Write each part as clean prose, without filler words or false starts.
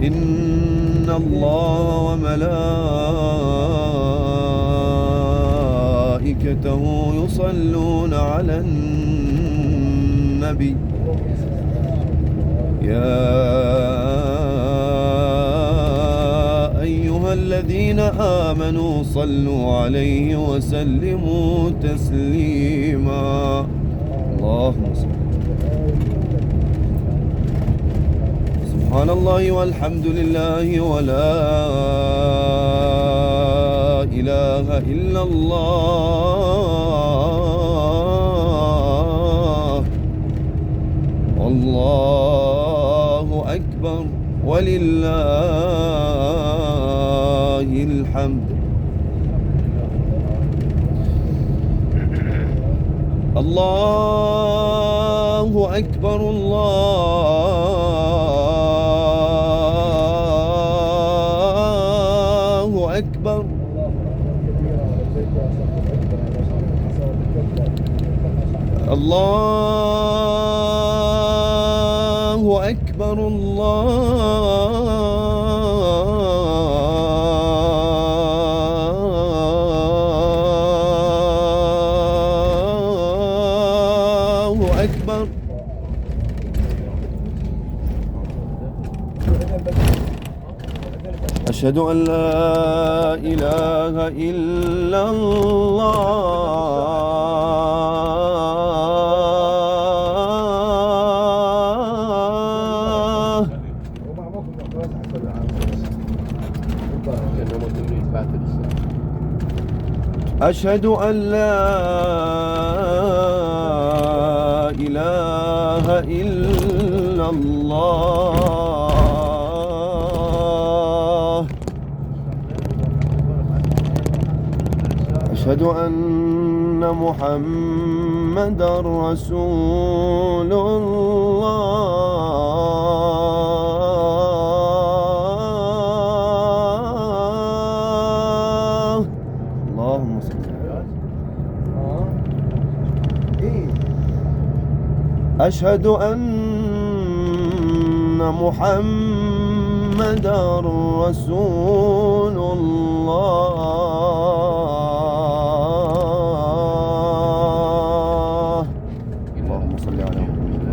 إن الله وملائكته يصلون على النبي يا أيها الذين آمنوا صلوا عليه وسلموا تسليما. اللهم صل. سبحان الله والحمد لله ولا إله إلا الله والله أكبر ولله الحمد. الله أكبر الله أكبر. الله أكبر الله أكبر. أشهد أن لا إله إلا الله أشهد أن لا إله إلا الله أشهد أن محمدًا رسول الله. اللهم صل. أشهد أن محمدًا رسول الله. اللهم صل على محمد.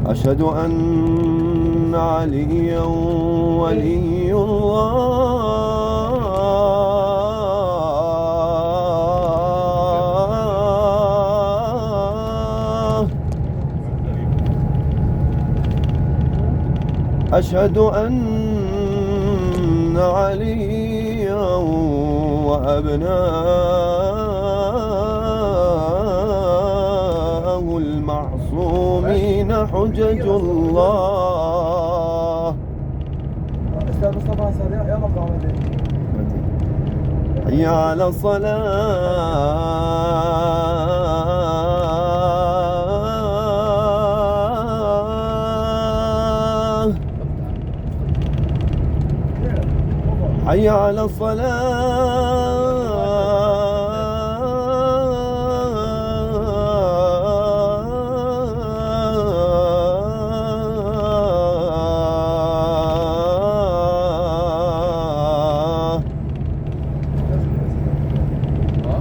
أشهد أن عليا ولي الله. أشهد أن عليا وأبناءه المعصومين حجج الله. أستاذ مصطفى سريع يا مقام حي على الصلاة حي على الصلاة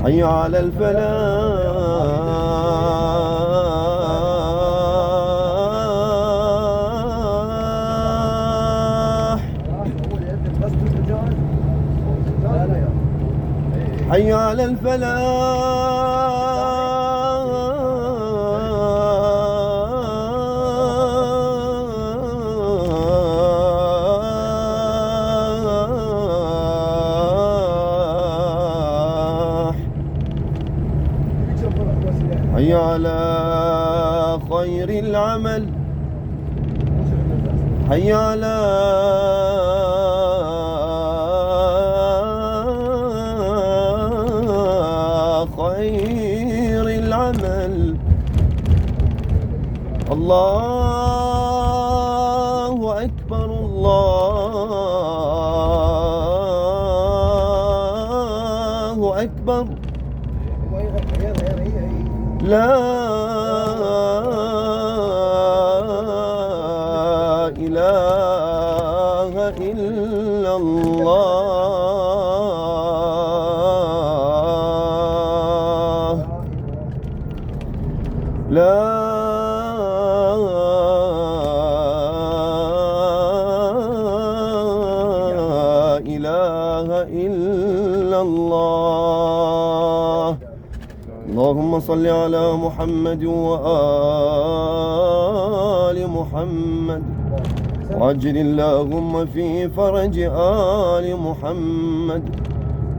حي على الفلاح حي على الفلاح حي على خير العمل حي على خير العمل. الله أكبر الله أكبر. لا إله إلا الله لا إله إلا الله اللهم صل على محمد وآل محمد وعجل اللهم في فرج آل محمد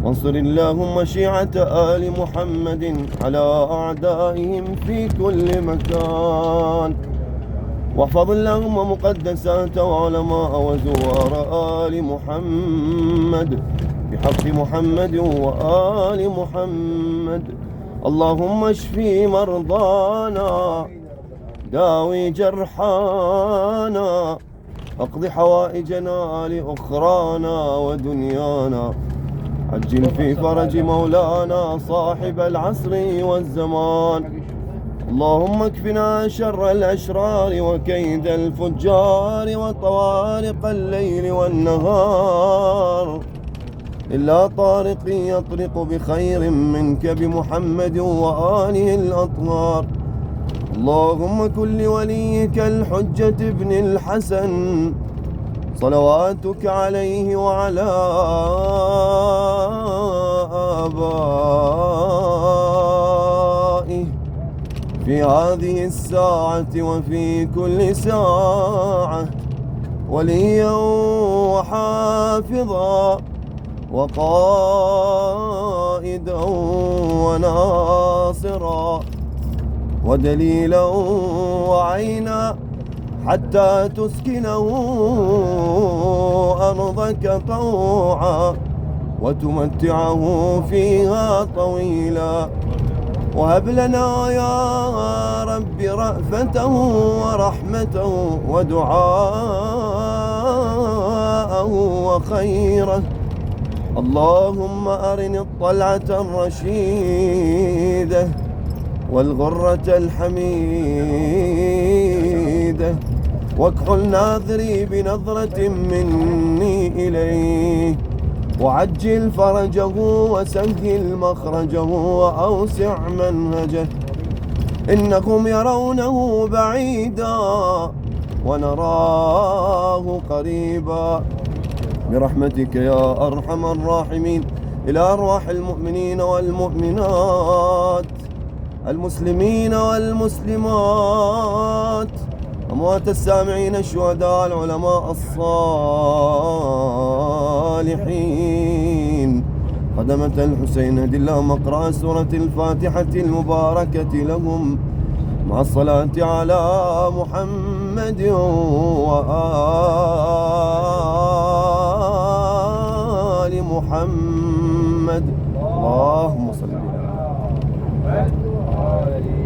وانصر اللهم شيعة آل محمد على أعدائهم في كل مكان واحفظ اللهم مقدسات وعلماء وزوار آل محمد بحق محمد وآل محمد اللهم اشفي مرضانا داوي جرحانا اقض حوائجنا لأخرانا ودنيانا عجل في فرج مولانا صاحب العصر والزمان اللهم اكفنا شر الأشرار وكيد الفجار وطوارق الليل والنهار إلا طارق يطرق بخير منك بمحمد وآله الأطهار اللهم كن لوليك الحجة ابن الحسن صلواتك عليه وعلى آبائه في هذه الساعة وفي كل ساعة وليا وحافظا وقائدا وناصرا ودليلا وعينا حتى تسكنه أرضك طوعا وتمتعه فيها طويلا وهب لنا يا رب رأفته ورحمته ودعاءه وخيره اللهم أرني الطلعة الرشيدة والغرة الحميدة واكحل ناظري بنظرة مني إليه وعجل فرجه وسهل مخرجه وأوسع منهجه إنهم يرونه بعيدا ونراه قريبا برحمتك يا أرحم الراحمين إلى أرواح المؤمنين والمؤمنات المسلمين والمسلمات أموات السامعين الشهداء العلماء الصالحين خدمة الحسين هد اللهم اقرأ سورة الفاتحة المباركة لهم مع الصلاة على محمد وآل محمد اللهم صل على